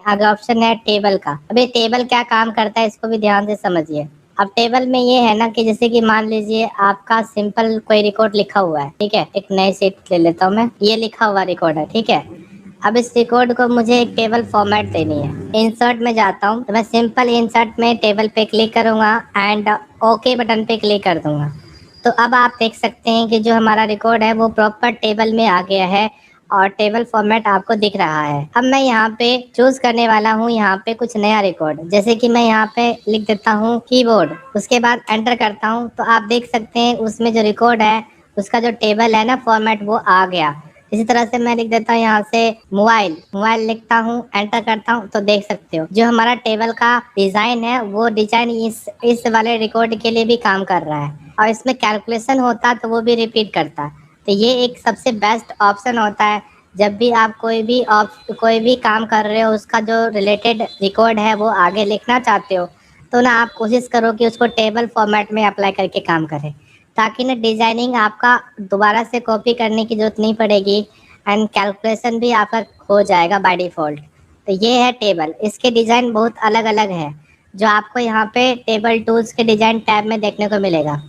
आगे ऑप्शन है टेबल का। अभी टेबल क्या काम करता है इसको भी ध्यान से समझिए। अब टेबल में ये है ना कि जैसे कि मान लीजिए आपका सिंपल कोई रिकॉर्ड लिखा हुआ है, ठीक है। एक नई शीट ले लेता हूँ मैं, ये लिखा हुआ रिकॉर्ड है, ठीक है। अब इस रिकॉर्ड को मुझे एक टेबल फॉर्मेट देनी है। इंसर्ट में जाता हूँ तो मैं सिंपल इंसर्ट में टेबल पे क्लिक करूंगा एंड ओके बटन पे क्लिक कर दूंगा। तो अब आप देख सकते हैं कि जो हमारा रिकॉर्ड है वो प्रॉपर टेबल में आ गया है और टेबल फॉर्मेट आपको दिख रहा है। अब मैं यहाँ पे चूज करने वाला हूँ यहाँ पे कुछ नया रिकॉर्ड, जैसे कि मैं यहाँ पे लिख देता हूँ कीबोर्ड, उसके बाद एंटर करता हूँ तो आप देख सकते हैं उसमें जो रिकॉर्ड है उसका जो टेबल है ना फॉर्मेट वो आ गया। इसी तरह से मैं लिख देता हूँ यहाँ से मोबाइल, मोबाइल लिखता हूँ, एंटर करता हूँ तो देख सकते हो जो हमारा टेबल का डिजाइन है वो डिजाइन इस वाले रिकॉर्ड के लिए भी काम कर रहा है और इसमें कैलकुलेशन होता तो वो भी रिपीट करता। तो ये एक सबसे बेस्ट ऑप्शन होता है जब भी आप कोई भी काम कर रहे हो उसका जो रिलेटेड रिकॉर्ड है वो आगे लिखना चाहते हो तो ना आप कोशिश करो कि उसको टेबल फॉर्मेट में अप्लाई करके काम करें, ताकि ना डिजाइनिंग आपका दोबारा से कॉपी करने की जरूरत नहीं पड़ेगी एंड कैलकुलेशन भी आपका हो जाएगा बाय डिफ़ॉल्ट। तो ये है टेबल, इसके डिज़ाइन बहुत अलग अलग है जो आपको यहाँ पे टेबल टूल्स के डिज़ाइन टैब में देखने को मिलेगा।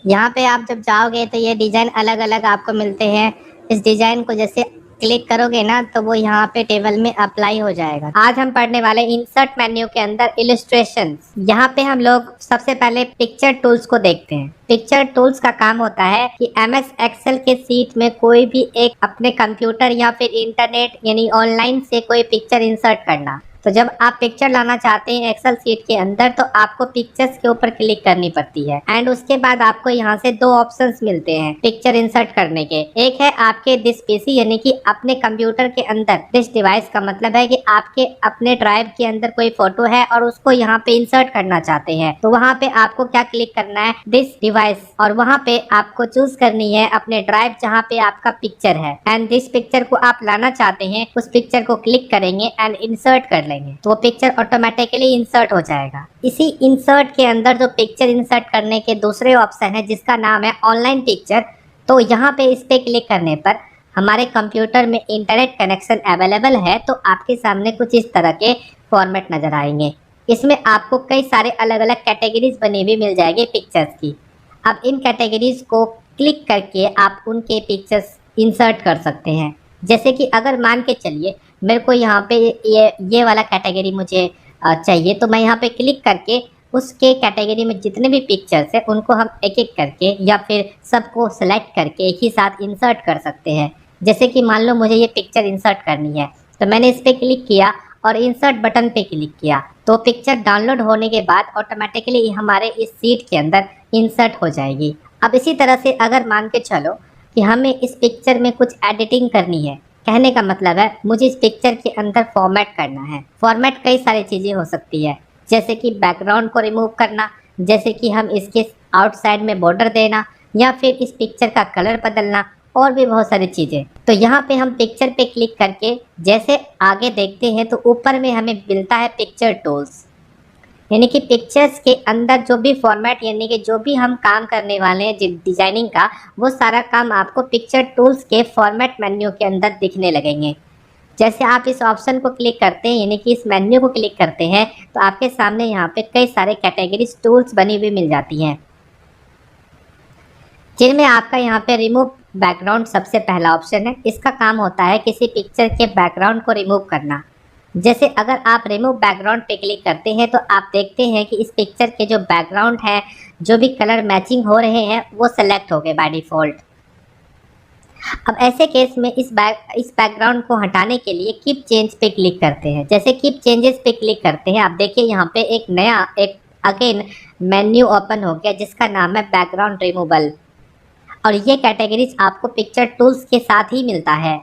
यहाँ पे आप जब जाओगे तो ये डिज़ाइन अलग अलग आपको मिलते हैं। इस डिज़ाइन को जैसे क्लिक करोगे ना तो वो यहाँ पे टेबल में अप्लाई हो जाएगा। आज हम पढ़ने वाले इंसर्ट मेन्यू के अंदर इलस्ट्रेशंस। यहाँ पे हम लोग सबसे पहले पिक्चर टूल्स को देखते हैं। पिक्चर टूल्स का काम होता है कि एमएस एक्सेल के सीट में कोई भी एक अपने कंप्यूटर या फिर इंटरनेट यानी ऑनलाइन से कोई पिक्चर इंसर्ट करना। तो जब आप पिक्चर लाना चाहते हैं एक्सेल सीट के अंदर तो आपको पिक्चर्स के ऊपर क्लिक करनी पड़ती है एंड उसके बाद आपको यहाँ से दो ऑप्शंस मिलते हैं पिक्चर इंसर्ट करने के। एक है आपके दिस पीसी यानी कि अपने कंप्यूटर के अंदर, दिस डिवाइस का मतलब है कि आपके अपने ड्राइव के अंदर कोई फोटो है और उसको यहाँ पे इंसर्ट करना चाहते हैं तो वहाँ पे आपको क्या क्लिक करना है, दिस डिवाइस, और वहाँ पे आपको चूज करनी है अपने ड्राइव जहाँ पे आपका पिक्चर है एंड जिस पिक्चर को आप लाना चाहते हैं उस पिक्चर को क्लिक करेंगे एंड इंसर्ट कर लेंगे तो वो पिक्चर ऑटोमेटिकली इंसर्ट हो जाएगा। इसी इंसर्ट के अंदर जो पिक्चर इंसर्ट करने के दूसरे ऑप्शन है जिसका नाम है ऑनलाइन पिक्चर, तो यहाँ पे इस पे क्लिक करने पर हमारे कंप्यूटर में इंटरनेट कनेक्शन अवेलेबल है तो आपके सामने कुछ इस तरह के फॉर्मेट नजर आएंगे। इसमें आपको कई सारे अलग अलग कैटेगरीज बनी हुई मिल जाएगी पिक्चर्स की। अब इन कैटेगरीज को क्लिक करके आप उनके पिक्चर्स इंसर्ट कर सकते हैं। जैसे कि अगर मान के चलिए मेरे को यहाँ पे ये वाला कैटेगरी मुझे चाहिए तो मैं यहाँ पे क्लिक करके उसके कैटेगरी में जितने भी पिक्चर्स हैं उनको हम एक एक करके या फिर सबको सेलेक्ट करके एक ही साथ इंसर्ट कर सकते हैं। जैसे कि मान लो मुझे ये पिक्चर इंसर्ट करनी है तो मैंने इस पर क्लिक किया और इंसर्ट बटन पे क्लिक किया तो पिक्चर डाउनलोड होने के बाद ऑटोमेटिकली हमारे इस सीट के अंदर इंसर्ट हो जाएगी। अब इसी तरह से अगर मान के चलो कि हमें इस पिक्चर में कुछ एडिटिंग करनी है, कहने का मतलब है मुझे इस पिक्चर के अंदर फॉर्मेट करना है। फॉर्मेट कई सारी चीज़ें हो सकती है जैसे कि बैकग्राउंड को रिमूव करना, जैसे कि हम इसके आउटसाइड में बॉर्डर देना या फिर इस पिक्चर का कलर बदलना और भी बहुत सारी चीज़ें। तो यहाँ पे हम पिक्चर पे क्लिक करके जैसे आगे देखते हैं तो ऊपर में हमें मिलता है पिक्चर टूल्स, यानी कि पिक्चर्स के अंदर जो भी फॉर्मेट यानी कि जो भी हम काम करने वाले हैं डिजाइनिंग का वो सारा काम आपको पिक्चर टूल्स के फॉर्मेट मेन्यू के अंदर दिखने लगेंगे। जैसे आप इस ऑप्शन को क्लिक करते हैं यानी कि इस मेन्यू को क्लिक करते हैं तो आपके सामने यहाँ पे कई सारे कैटेगरीज टूल्स बनी हुई मिल जाती हैं जिनमें आपका यहाँ पे रिमूव बैकग्राउंड सबसे पहला ऑप्शन है। इसका काम होता है किसी पिक्चर के बैकग्राउंड को रिमूव करना। जैसे अगर आप रिमूव बैकग्राउंड पे क्लिक करते हैं तो आप देखते हैं कि इस पिक्चर के जो बैकग्राउंड है जो भी कलर मैचिंग हो रहे हैं वो सेलेक्ट हो गए बाय डिफ़ॉल्ट। अब ऐसे केस में इस बैकग्राउंड को हटाने के लिए कीप चेंज पे क्लिक करते हैं। जैसे कीप चेंजेस पे क्लिक करते हैं आप देखिए यहाँ पे एक नया एक अगेन मेन्यू ओपन हो गया जिसका नाम है बैकग्राउंड रिमूवल और ये कैटेगरीज आपको पिक्चर टूल्स के साथ ही मिलता है।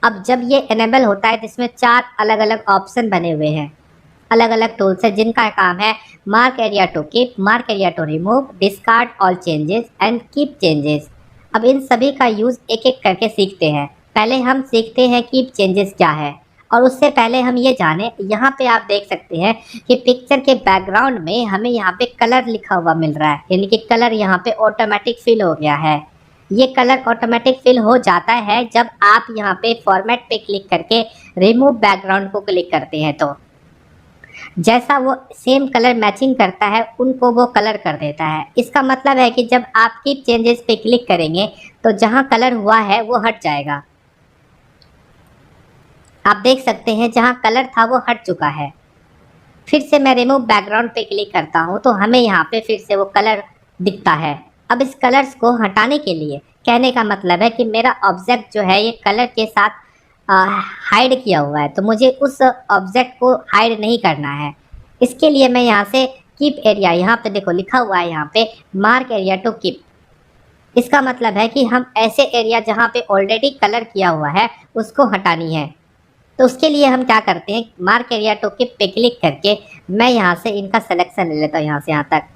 अब जब ये इनेबल होता है तो इसमें 4 अलग अलग ऑप्शन बने हुए हैं, अलग अलग टूल्स है जिनका काम है mark area to keep, mark area to remove, discard all changes and keep changes. अब इन सभी का यूज़ एक एक करके सीखते हैं। पहले हम सीखते हैं कीप चेंजेस क्या है और उससे पहले हम ये जाने, यहाँ पे आप देख सकते हैं कि पिक्चर के बैकग्राउंड में हमें यहाँ पे कलर लिखा हुआ मिल रहा है यानी कि कलर यहाँ पे ऑटोमेटिक फिल हो गया है। ये कलर ऑटोमेटिक फिल हो जाता है जब आप यहाँ पे फॉर्मेट पे क्लिक करके रिमूव बैकग्राउंड को क्लिक करते हैं। तो जैसा वो सेम कलर मैचिंग करता है उनको वो कलर कर देता है। इसका मतलब है कि जब आप कीप चेंजेस पे क्लिक करेंगे तो जहाँ कलर हुआ है वो हट जाएगा। आप देख सकते हैं जहाँ कलर था वो हट चुका है। फिर से मैं रिमूव बैकग्राउंड पे क्लिक करता हूँ तो हमें यहाँ पे फिर से वो कलर दिखता है। अब इस कलर्स को हटाने के लिए, कहने का मतलब है कि मेरा ऑब्जेक्ट जो है ये कलर के साथ हाइड किया हुआ है, तो मुझे उस ऑब्जेक्ट को हाइड नहीं करना है। इसके लिए मैं यहाँ से कीप एरिया, यहाँ पे देखो लिखा हुआ है यहाँ पे मार्क एरिया टू कीप। इसका मतलब है कि हम ऐसे एरिया जहाँ पे ऑलरेडी कलर किया हुआ है उसको हटानी है। तो उसके लिए हम क्या करते हैं, मार्क एरिया टू कीप पे क्लिक करके मैं यहाँ से इनका सिलेक्शन ले लेता हूँ यहाँ से यहाँ तक।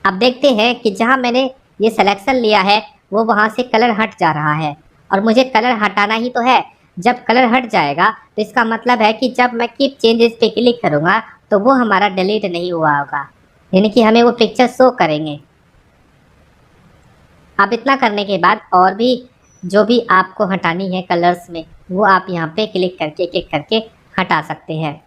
अब देखते हैं कि जहाँ मैंने ये सिलेक्शन लिया है वो वहाँ से कलर हट जा रहा है और मुझे कलर हटाना ही तो है। जब कलर हट जाएगा तो इसका मतलब है कि जब मैं कीप चेंजेस पे क्लिक करूँगा तो वो हमारा डिलीट नहीं हुआ होगा, यानी कि हमें वो पिक्चर शो करेंगे। अब इतना करने के बाद और भी जो भी आपको हटानी है कलर्स में वो आप यहाँ पे क्लिक करके हटा सकते हैं।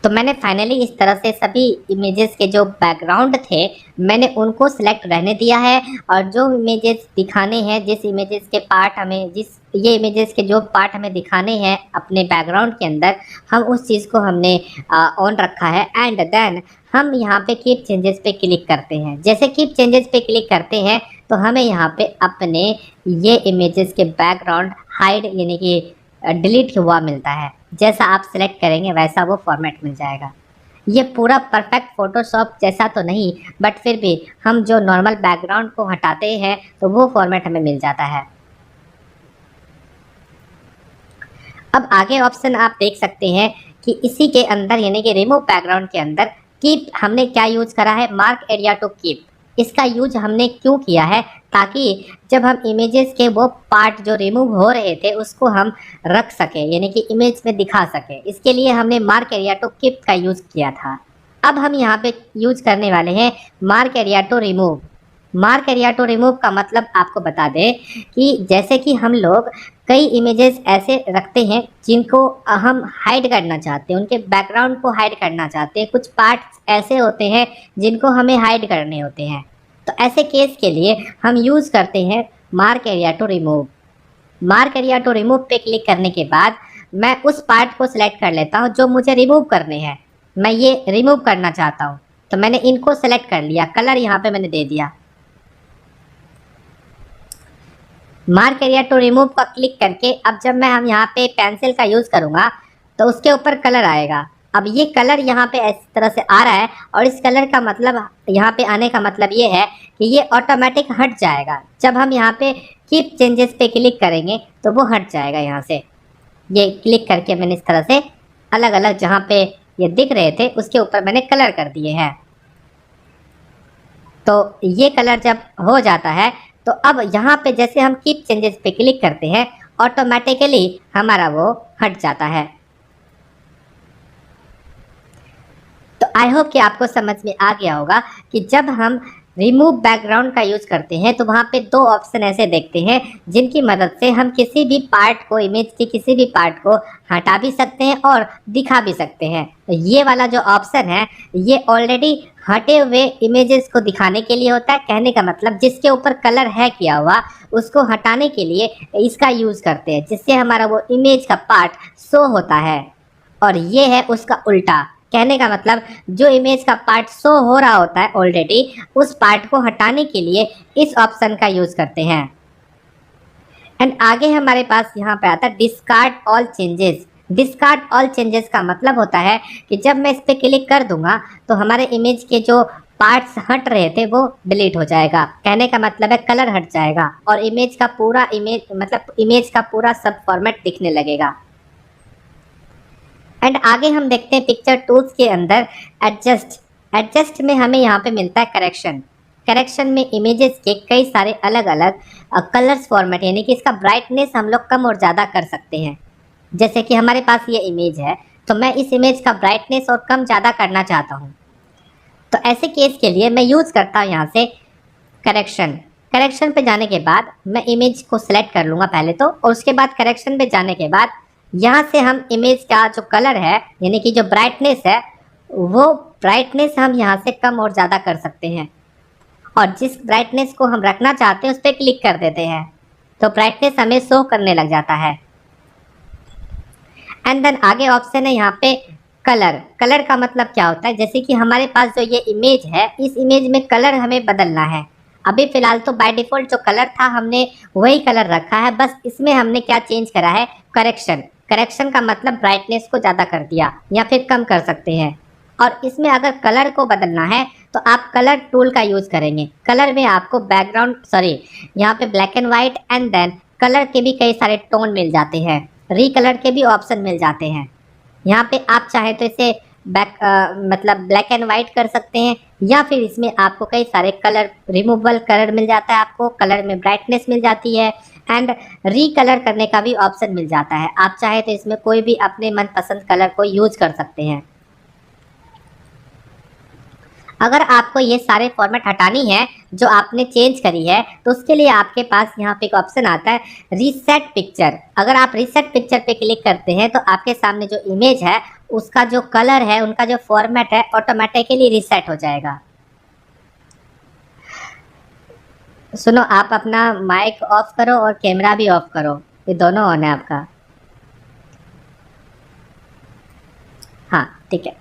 तो मैंने फाइनली इस तरह से सभी इमेजेस के जो बैकग्राउंड थे मैंने उनको सिलेक्ट रहने दिया है, और जो इमेजेस दिखाने हैं, जिस इमेजेस के पार्ट हमें ये इमेजेस के जो पार्ट हमें दिखाने हैं अपने बैकग्राउंड के अंदर, हम उस चीज़ को हमने ऑन रखा है। एंड देन हम यहाँ पे कीप चेंजेस पे क्लिक करते हैं। जैसे कीप चेंजेस पे क्लिक करते हैं तो हमें यहाँ पे अपने ये इमेजेस के बैकग्राउंड हाइड यानी कि डिलीट हुआ मिलता है। जैसा आप सिलेक्ट करेंगे वैसा वो फॉर्मेट मिल जाएगा। ये पूरा परफेक्ट फोटोशॉप जैसा तो नहीं, बट फिर भी हम जो नॉर्मल बैकग्राउंड को हटाते हैं तो वो फॉर्मेट हमें मिल जाता है। अब आगे ऑप्शन आप देख सकते हैं कि इसी के अंदर यानी कि रिमूव बैकग्राउंड के अंदर कीप हमने क्या यूज करा है, मार्क एरिया टू कीप। इसका यूज हमने क्यों किया है, ताकि जब हम इमेजेस के वो पार्ट जो रिमूव हो रहे थे उसको हम रख सके यानी कि इमेज में दिखा सके। इसके लिए हमने मार्क एरिया टू कीप का यूज किया था। अब हम यहाँ पे यूज करने वाले हैं mark area to remove. Mark area to remove का मतलब आपको बता दें कि जैसे कि हम लोग कई इमेजेस ऐसे रखते हैं जिनको हम हाइड करना चाहते हैं, उनके बैकग्राउंड को हाइड करना चाहते हैं। कुछ पार्ट्स ऐसे होते हैं जिनको हमें हाइड करने होते हैं। तो ऐसे केस के लिए हम यूज़ करते हैं mark area to remove. Mark area to remove पे क्लिक करने के बाद मैं उस पार्ट को सिलेक्ट कर लेता हूँ जो मुझे रिमूव करने हैं। मैं ये रिमूव करना चाहता हूँ तो मैंने इनको सेलेक्ट कर लिया, कलर यहाँ पे मैंने दे दिया। मार्क एरिया टू रिमूव का क्लिक करके अब जब मैं हम यहाँ पे पेंसिल का यूज़ करूँगा तो उसके ऊपर कलर आएगा। अब ये कलर यहाँ पे इस तरह से आ रहा है और इस कलर का मतलब यहाँ पे आने का मतलब ये है कि ये ऑटोमेटिक हट जाएगा। जब हम यहाँ पे कीप चेंजेस पे क्लिक करेंगे तो वो हट जाएगा। यहाँ से ये क्लिक करके मैंने इस तरह से अलग अलग जहाँ पे ये दिख रहे थे उसके ऊपर मैंने कलर कर दिए हैं। तो ये कलर जब हो जाता है तो अब यहाँ पे जैसे हम कीप चेंजेस पे क्लिक करते हैं ऑटोमेटिकली हमारा वो हट जाता है। तो आई होप कि आपको समझ में आ गया होगा कि जब हम रिमूव बैकग्राउंड का यूज करते हैं तो वहाँ पे दो ऑप्शन ऐसे देखते हैं जिनकी मदद से हम किसी भी पार्ट को, इमेज के किसी भी पार्ट को हटा भी सकते हैं और दिखा भी सकते हैं। तो ये वाला जो ऑप्शन है ये ऑलरेडी हटे हुए इमेजेस को दिखाने के लिए होता है। कहने का मतलब जिसके ऊपर कलर है किया हुआ उसको हटाने के लिए इसका यूज करते हैं, जिससे हमारा वो इमेज का पार्ट शो होता है। और ये है उसका उल्टा। कहने का मतलब जो इमेज का पार्ट शो हो रहा होता है ऑलरेडी, उस पार्ट को हटाने के लिए इस ऑप्शन का यूज करते हैं। एंड आगे हमारे पास यहाँ पे आता है discard all changes. Discard all changes का मतलब होता है कि जब मैं इस पर क्लिक कर दूंगा तो हमारे इमेज के जो पार्ट्स हट रहे थे वो डिलीट हो जाएगा। कहने का मतलब है कलर हट जाएगा और इमेज का पूरा इमेज का पूरा सब फॉर्मेट दिखने लगेगा। एंड आगे हम देखते हैं पिक्चर टूल्स के अंदर एडजस्ट में हमें यहाँ पे मिलता है करेक्शन। करेक्शन में इमेजेस के कई सारे अलग अलग कलर्स फॉर्मेट यानी कि इसका ब्राइटनेस हम लोग कम और ज़्यादा कर सकते हैं। जैसे कि हमारे पास ये इमेज है तो मैं इस इमेज का ब्राइटनेस और कम ज़्यादा करना चाहता हूँ। तो ऐसे केस के लिए मैं यूज़ करता हूँ यहाँ से करेक्शन। करेक्शन पे जाने के बाद मैं इमेज को सिलेक्ट कर लूँगा पहले तो, और उसके बाद करेक्शन पे जाने के बाद यहाँ से हम इमेज का जो कलर है यानी कि जो ब्राइटनेस है वो ब्राइटनेस हम यहाँ से कम और ज़्यादा कर सकते हैं, और जिस ब्राइटनेस को हम रखना चाहते हैं उस पर क्लिक कर देते हैं तो ब्राइटनेस हमें शो करने लग जाता है। एंड देन आगे ऑप्शन है यहाँ पे कलर। कलर का मतलब क्या होता है, जैसे कि हमारे पास जो ये इमेज है इस इमेज में कलर हमें बदलना है। अभी फिलहाल तो बाय डिफ़ॉल्ट जो कलर था हमने वही कलर रखा है, बस इसमें हमने क्या चेंज करा है, करेक्शन। करेक्शन का मतलब ब्राइटनेस को ज़्यादा कर दिया या फिर कम कर सकते हैं। और इसमें अगर कलर को बदलना है तो आप कलर टूल का यूज़ करेंगे। कलर में आपको बैकग्राउंड यहाँ पे black and white and then colour के भी कई सारे टोन मिल जाते हैं, रीकलर के भी ऑप्शन मिल जाते हैं। यहाँ पे आप चाहे तो इसे मतलब ब्लैक एंड वाइट कर सकते हैं, या फिर इसमें आपको कई सारे कलर रिमूवेबल कलर मिल जाता है, आपको कलर में ब्राइटनेस मिल जाती है एंड रीकलर करने का भी ऑप्शन मिल जाता है। आप चाहे तो इसमें कोई भी अपने मनपसंद कलर को यूज कर सकते हैं। अगर आपको ये सारे फॉर्मेट हटानी है जो आपने चेंज करी है तो उसके लिए आपके पास यहाँ पे एक ऑप्शन आता है रीसेट पिक्चर। अगर आप रीसेट पिक्चर पे क्लिक करते हैं तो आपके सामने जो इमेज है उसका जो कलर है, उनका जो फॉर्मेट है ऑटोमेटिकली रीसेट हो जाएगा। सुनो, आप अपना माइक ऑफ करो और कैमरा भी ऑफ करो, ये दोनों ऑन है आपका। हाँ ठीक है,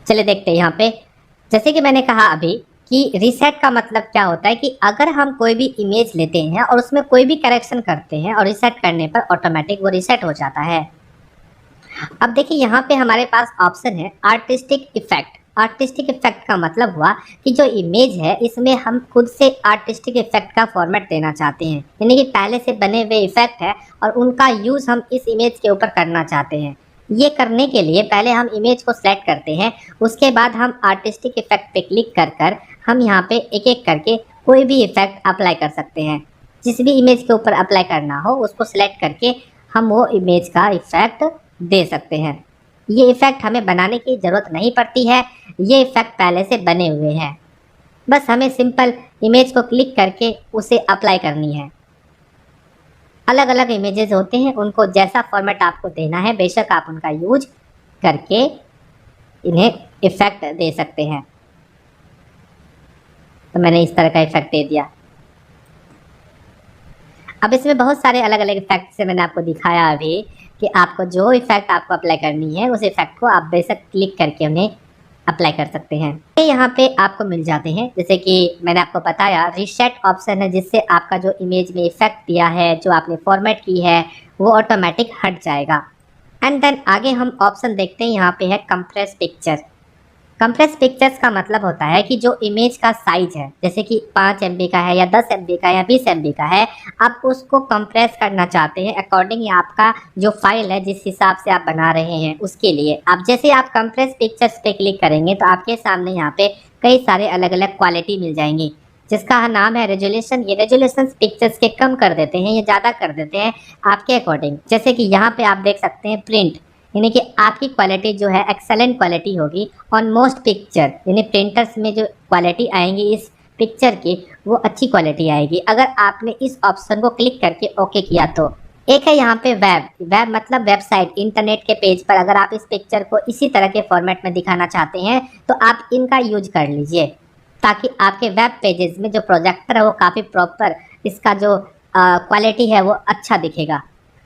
चलिए देखते हैं। यहाँ पे जैसे कि मैंने कहा अभी कि रीसेट का मतलब क्या होता है कि अगर हम कोई भी इमेज लेते हैं और उसमें कोई भी करेक्शन करते हैं और रीसेट करने पर ऑटोमेटिक वो रीसेट हो जाता है। अब देखिए यहाँ पे हमारे पास ऑप्शन है आर्टिस्टिक इफेक्ट। आर्टिस्टिक इफेक्ट का मतलब हुआ कि जो इमेज है इसमें हम खुद से आर्टिस्टिक इफेक्ट का फॉर्मेट देना चाहते हैं, यानी कि पहले से बने हुए इफेक्ट है और उनका यूज़ हम इस इमेज के ऊपर करना चाहते हैं। ये करने के लिए पहले हम इमेज को सिलेक्ट करते हैं, उसके बाद हम आर्टिस्टिक इफेक्ट पे क्लिक कर कर हम यहाँ पे एक एक करके कोई भी इफेक्ट अप्लाई कर सकते हैं। जिस भी इमेज के ऊपर अप्लाई करना हो उसको सिलेक्ट करके हम वो इमेज का इफेक्ट दे सकते हैं। ये इफेक्ट हमें बनाने की ज़रूरत नहीं पड़ती है, ये इफेक्ट पहले से बने हुए हैं, बस हमें सिंपल इमेज को क्लिक करके उसे अप्लाई करनी है। अलग अलग इमेजेस होते हैं, उनको जैसा फॉर्मेट आपको देना है बेशक आप उनका यूज करके इन्हें इफेक्ट दे सकते हैं। तो मैंने इस तरह का इफेक्ट दे दिया। अब इसमें बहुत सारे अलग अलग इफेक्ट से मैंने आपको दिखाया अभी कि आपको जो इफेक्ट आपको अप्लाई करनी है उस इफेक्ट को आप बेशक क्लिक करके उन्हें अप्लाई कर सकते हैं। यहाँ पे आपको मिल जाते हैं, जैसे कि मैंने आपको बताया रीसेट ऑप्शन है जिससे आपका जो इमेज में इफेक्ट दिया है, जो आपने फॉर्मेट की है वो ऑटोमेटिक हट जाएगा। एंड देन आगे हम ऑप्शन देखते हैं, यहाँ पे है कंप्रेस पिक्चर। कंप्रेस पिक्चर्स का मतलब होता है कि जो इमेज का साइज है, जैसे कि 5 MB का है या 10 MB का या 20 MB का है, आप उसको कंप्रेस करना चाहते हैं अकॉर्डिंग आपका जो फाइल है जिस हिसाब से आप बना रहे हैं उसके लिए। आप जैसे आप कंप्रेस पिक्चर्स पे क्लिक करेंगे तो आपके सामने यहाँ पे कई सारे अलग अलग क्वालिटी मिल जाएंगी जिसका नाम है रेजोल्यूशन। ये रेजोल्यूशन पिक्चर्स के कम कर देते हैं या ज़्यादा कर देते हैं आपके अकॉर्डिंग। जैसे कि यहाँ पे आप देख सकते हैं प्रिंट, यानी कि आपकी क्वालिटी जो है एक्सेलेंट क्वालिटी होगी। ऑन मोस्ट पिक्चर यानी प्रिंटर्स में जो क्वालिटी आएंगी इस पिक्चर की वो अच्छी क्वालिटी आएगी अगर आपने इस ऑप्शन को क्लिक करके ओके किया तो। एक है यहाँ पे वेब। वेब मतलब वेबसाइट, इंटरनेट के पेज पर अगर आप इस पिक्चर को इसी तरह के फॉर्मेट में दिखाना चाहते हैं तो आप इनका यूज कर लीजिए ताकि आपके वेब पेजेस में जो प्रोजेक्टर है वो काफ़ी प्रॉपर, इसका जो क्वालिटी है वो अच्छा दिखेगा।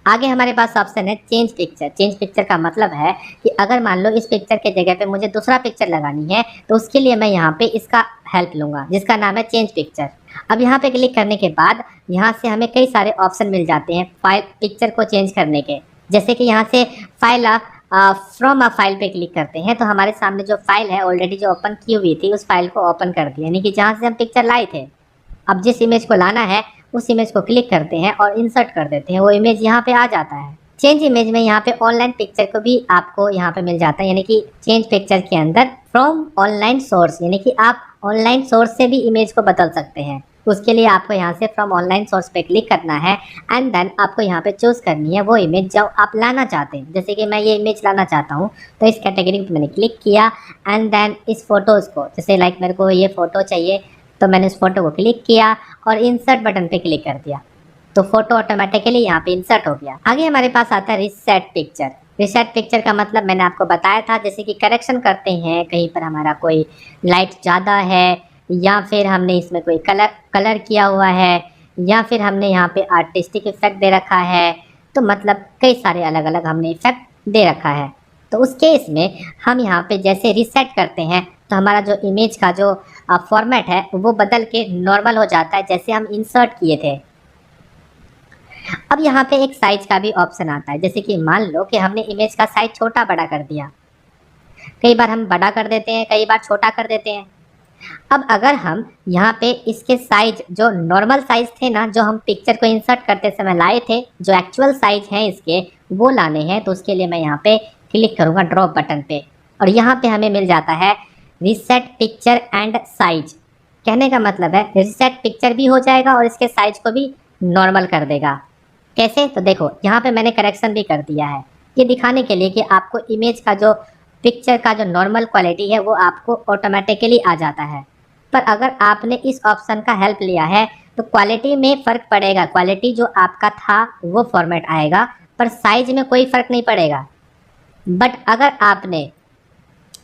आगे हमारे पास ऑप्शन है चेंज पिक्चर। चेंज पिक्चर का मतलब है कि अगर मान लो इस पिक्चर के जगह पे मुझे दूसरा पिक्चर लगानी है तो उसके लिए मैं यहाँ पे इसका हेल्प लूँगा जिसका नाम है चेंज पिक्चर। अब यहाँ पे क्लिक करने के बाद यहाँ से हमें कई सारे ऑप्शन मिल जाते हैं फाइल पिक्चर को चेंज करने के। जैसे कि यहाँ से फाइल फ्रॉम अ फाइल पे क्लिक करते हैं तो हमारे सामने जो फाइल है ऑलरेडी जो ओपन की हुई थी उस फाइल को ओपन कर दिया, यानी कि जहाँ से हम पिक्चर लाए थे। अब जिस इमेज को लाना है उस इमेज को क्लिक करते हैं और इंसर्ट कर देते हैं, वो इमेज यहाँ पे आ जाता है। चेंज इमेज में यहाँ पे ऑनलाइन पिक्चर को भी आपको यहाँ पे मिल जाता है, यानी कि चेंज पिक्चर के अंदर फ्रॉम ऑनलाइन सोर्स, यानी कि आप ऑनलाइन सोर्स से भी इमेज को बदल सकते हैं। उसके लिए आपको यहाँ से फ्रॉम ऑनलाइन सोर्स पे क्लिक करना है एंड देन आपको यहाँ पे चूज करनी है वो इमेज जो आप लाना चाहते हैं। जैसे कि मैं ये इमेज लाना चाहता हूँ तो इस कैटेगरी पे मैंने क्लिक किया एंड देन इस फोटोज़ को, जैसे लाइक मेरे को ये फ़ोटो चाहिए तो मैंने इस फोटो को क्लिक किया और इंसर्ट बटन पे क्लिक कर दिया तो फोटो ऑटोमेटिकली यहाँ पे इंसर्ट हो गया। आगे हमारे पास आता है रिसेट पिक्चर। रिसेट पिक्चर का मतलब मैंने आपको बताया था, जैसे कि करेक्शन करते हैं, कहीं पर हमारा कोई लाइट ज़्यादा है या फिर हमने इसमें कोई कलर किया हुआ है या फिर हमने यहाँ पे आर्टिस्टिक इफेक्ट दे रखा है, तो मतलब कई सारे अलग अलग हमने इफेक्ट दे रखा है। तो उस केस में हम यहाँ पे जैसे रिसेट करते हैं तो हमारा जो इमेज का जो फॉर्मेट है वो बदल के नॉर्मल हो जाता है जैसे हम इंसर्ट किए थे। अब यहाँ पे एक साइज का भी ऑप्शन आता है, जैसे कि मान लो कि हमने इमेज का साइज छोटा बड़ा कर दिया। कई बार हम बड़ा कर देते हैं, कई बार छोटा कर देते हैं। अब अगर हम यहाँ पे इसके साइज जो नॉर्मल साइज थे ना, जो हम पिक्चर को इंसर्ट करते समय लाए थे, जो एक्चुअल साइज हैं इसके वो लाने हैं, तो उसके लिए मैं यहाँ पे क्लिक करूँगा ड्रॉप बटन पे और यहाँ पे हमें मिल जाता है रिसेट पिक्चर एंड साइज। कहने का मतलब है रिसेट पिक्चर भी हो जाएगा और इसके साइज को भी नॉर्मल कर देगा। कैसे? तो देखो यहाँ पे मैंने करेक्शन भी कर दिया है, ये दिखाने के लिए कि आपको इमेज का जो पिक्चर का जो नॉर्मल क्वालिटी है वो आपको ऑटोमेटिकली आ जाता है। पर अगर आपने इस ऑप्शन का हेल्प लिया है तो क्वालिटी में फ़र्क पड़ेगा, क्वालिटी जो आपका था वो फॉर्मेट आएगा पर साइज में कोई फ़र्क नहीं पड़ेगा। बट अगर आपने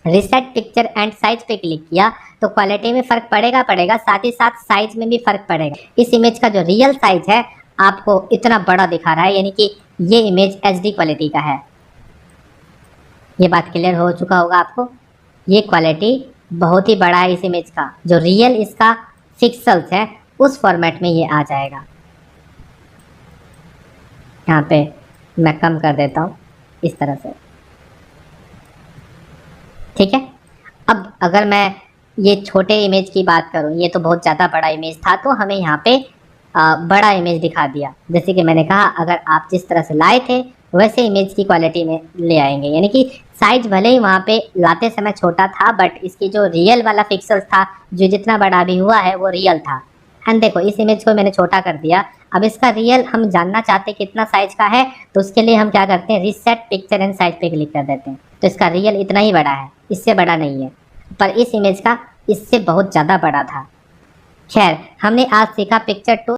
रिसेट पिक्चर एंड साइज पे क्लिक किया तो क्वालिटी में फ़र्क पड़ेगा, साथ ही साथ साइज में भी फ़र्क पड़ेगा। इस इमेज का जो रियल साइज है आपको इतना बड़ा दिखा रहा है, यानी कि ये इमेज HD क्वालिटी का है। ये बात क्लियर हो चुका होगा आपको। ये क्वालिटी बहुत ही बड़ा है इस इमेज का, जो रियल इसका पिक्सल्स है उस फॉर्मेट में ये आ जाएगा। यहाँ पे मैं कम कर देता हूँ इस तरह से, ठीक है। अब अगर मैं ये छोटे इमेज की बात करूँ, ये तो बहुत ज़्यादा बड़ा इमेज था तो हमें यहाँ पे बड़ा इमेज दिखा दिया। जैसे कि मैंने कहा अगर आप जिस तरह से लाए थे वैसे इमेज की क्वालिटी में ले आएंगे, यानी कि साइज भले ही वहाँ पे लाते समय छोटा था बट इसकी जो रियल वाला पिक्सल्स था, जो जितना बड़ा भी हुआ है वो रियल था। एंड देखो इस इमेज को मैंने छोटा कर दिया। अब इसका रियल हम जानना चाहते हैं कितना साइज का है, तो उसके लिए हम क्या करते हैं रिसेट पिक्चर एंड साइज पे क्लिक कर देते हैं। तो इसका रियल इतना ही बड़ा है, इससे बड़ा नहीं है, पर इस इमेज का इससे बहुत ज़्यादा बड़ा था। खैर हमने आज सीखा पिक्चर टू